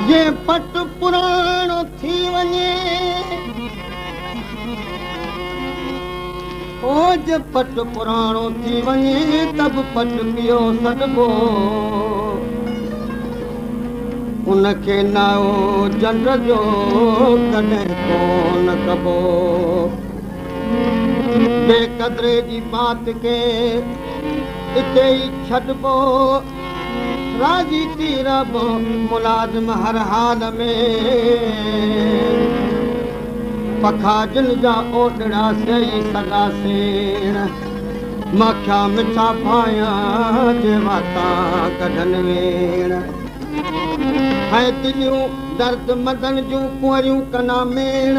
जे पट पुराणो थी वञे ओ जे पट पुराणो थी वञे तब पट पियो सॾिबो उनखे नाओ जंड जो कॾहिं कोन कबो बेक़दरे जी बात के इते ई छॾिबो राजी थी रबो मुलाज़िम हर हाल में पखा जिन जा ओॾड़ा सही सॻा सेण माखिया मिठा पायां जे वाता कढनि वेण ऐं दिलियूं दर्द मदन जूं कुंवरियूं कना मेण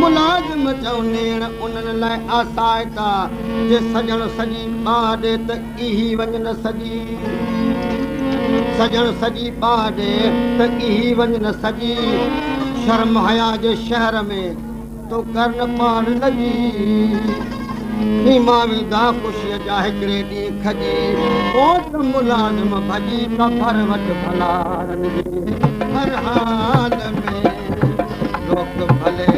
मुलाज़िम चवनेण उन्हनि लाइ आसाए का जे सजण सॼी ॿाॾे त इही वञ न सॼी सजण सॼी ॿाॾे त इही वञ न सॼी शर्म हया जे शहर में तो कर न पाण लॻी हीमा विदा ख़ुशीअ जा हिकिड़े ॾींहुं खॼी ओ त मुलाज़िम भॼी त भर वटि भलारनि जे हर हाल में लोक भले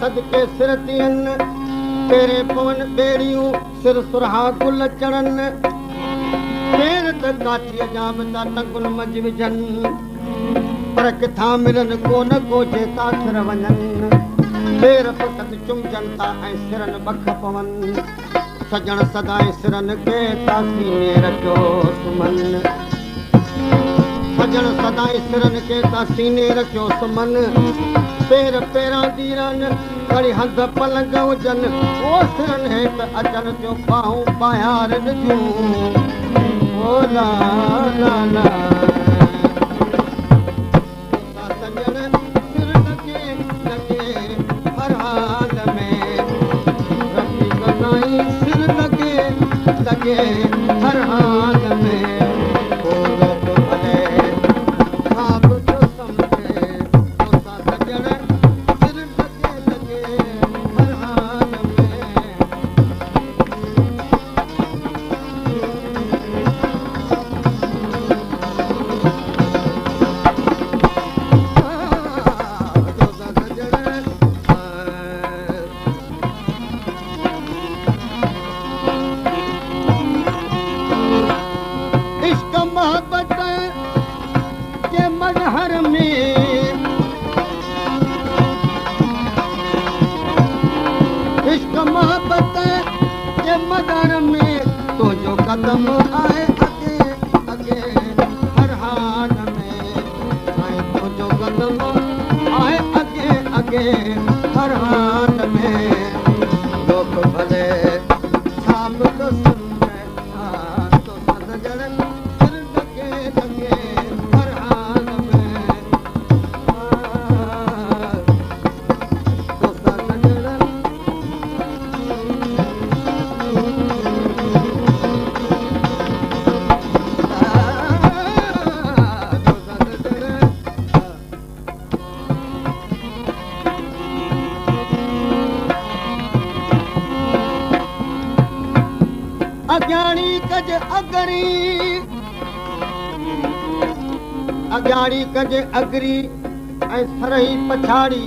सदके सिर थियनि पेरे पवन ॿेड़ियूं सिर सुरहा गुल चढ़नि पेर त काठीअ जा बि था टंगुनि मझ विझनि पर किथां मिलनि कोन को जेका सिर वञनि पेर पुटनि चुमजनि था ऐं सिरनि बख पवनि सजण सदाई सिरनि खे था सीने रखियो सुमन सजण सदाई सिरनि खे था सीने रखियो सुमन पेर पेरां दीरनि खड़ी हंध पलंग हुजनि ओ सिरनि हेठि अचनि थियूं बाहूं ॿाहिर ॾिजूं ओ ला ला ला सजण सिर लॻे लॻे हर हाल में रखी कसाई सिर लॻे लॻे हर हाल में मोहब्बत जे मदर में तो जो कदम आए अगे अगे हर हाल में आए तो जो कदम आए अगे अगे हर हाल में लोग भले छाप तो सुने तो सजन फिर लगे लगे हर हाल में तो सजन अज्ञानी कज अगरी ऐं सरही पछाड़ी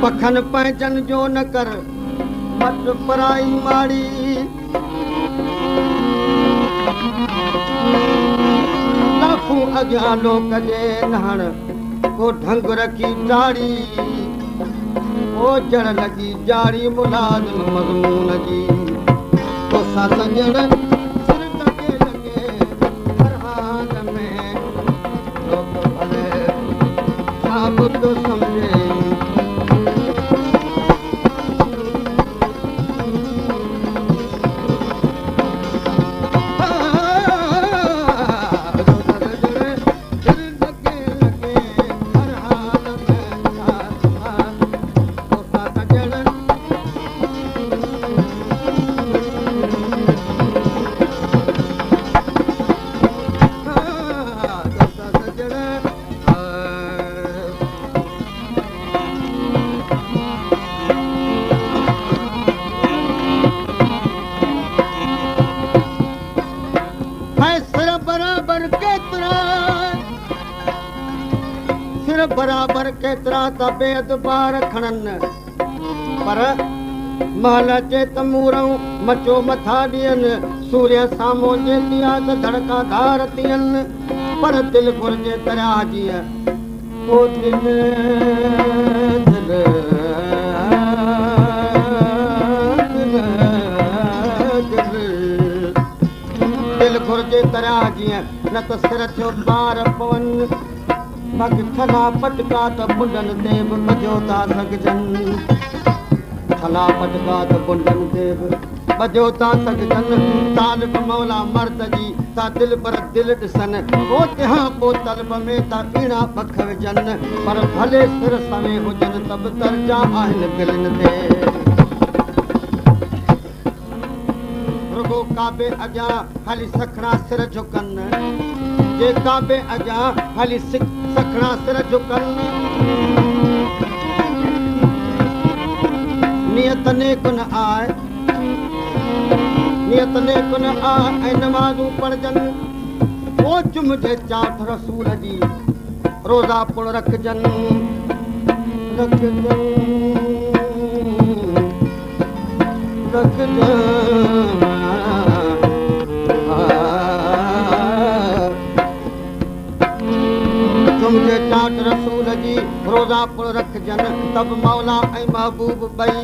पखन पंहिंजन जो न कर मट पराई माड़ी लाखूं अॻियां लोक जे नहण को ढंग रखी डाड़ी ओ जड़ लगी जारी मुलाज़िम मज़मून जी तो सजण सिर लगे लगे हर हाल में लोग भले छा बुधो सम्झे बराबर केतिरा त बेदबार खणनि पर महल जे तमूरऊं मचो मथा ॾियनि सूर्य साम्हूं जे दिया त धड़का धार थियनि पर दिलि घुरिजे दरिया जीअं ओ दिलि दिलि दिलि घुरिजे दरिया जीअं न त सिर थियो ॿार पवनि पग थला पटका त बुंडनि ते बि ॿधियो था सघजनि थला पटका त बुंडनि ते बि ॿधियो था सघजनि तालिब मौला मर्द जी था दिलि पर दिलि ॾिसनि पोइ तंहिं पोइ तलब में था पीणा पख विझनि पर भले सिर सवे हुजनि त बि दर्जा आहिनि दिलनि ते रुगो काबे अॻियां हली सखणा सिर झुकनि जे काबे अॻियां हली सखणा सिर झुकनि नियत नेक न आए ऐं नमाज़ूं पढ़जनि ओ चुमजे चाठ रसूल जी रोज़ा पुण रखजनि तुमजे चाट रसूल जी रोज़ा पुण रखजनि तब मौला ऐं महबूब ॿई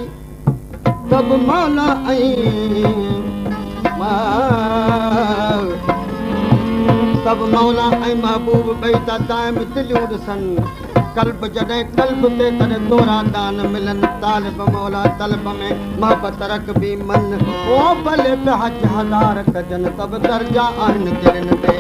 तब मौला ऐं महबूब ॿई त दाइम दिलियूं ॾिसनि कल्ब जॾहिं कल्ब ते तॾहिं तोरा दान मिलनि तालिब मौला तलब में मोहबत रख बि मन ओ भले पे हज हज़ार कजनि तब दर्जा आहिनि दिलनि ते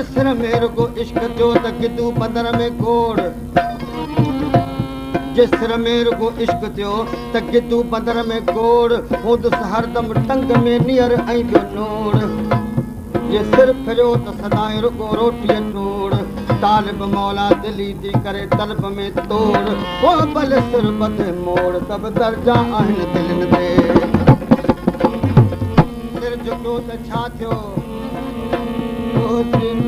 जे सिर में रुगो इश्क थियो त गिदू बदर में गोड़ जे सिर में रुगो इश्क थियो त गिदू बदर में गोड़ हूंदुसि हरदम टंग में नियर ऐं ॿियो नोड़ जे सिर फिरियो त सदाई रुगो रोटीअ टोड़ तालिब मौला दिली थी करे तलब में तोड़ वो भले सिर बधे मोड़ तब दर्जा आहिनि दिलनि ते सिर झुकियो त छा थियो ओ दिल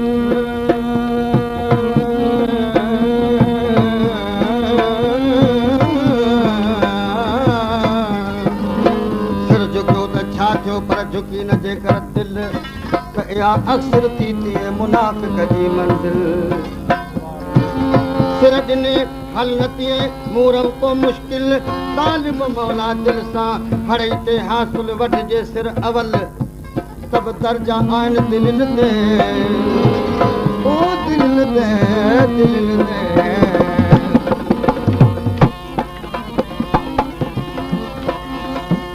सिर झुकियो त छा थियो पर झुकी न जेकर दिल त इहा अक्सर थी थिए मुनाफ़िक़ जी मंज़िल सिर ॾिने हल न थिए मूरम को मुश्किल तालिब मौला दिल सां हड़े ते हासिल वठिजे सिर अवल सभु दर्जा आहिनि दिलनि ते ओ दिलनि ते दिलनि ते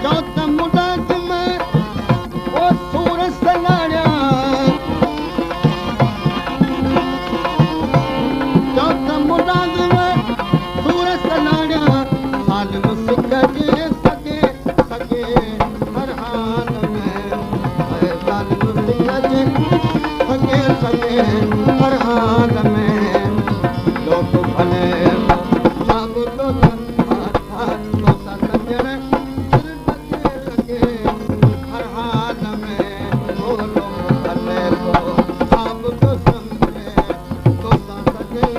चओ त मुलाज़िम ओ सूर सलाड़िया चओ त मुलाज़िम सूर सलाड़िया सालिम सिक जे सके हर हाल में सालिम सिक जे सके हर हाल में लोक भले सब तो सजण हर हाल में बोलो भले तो सब तो समझे तो सके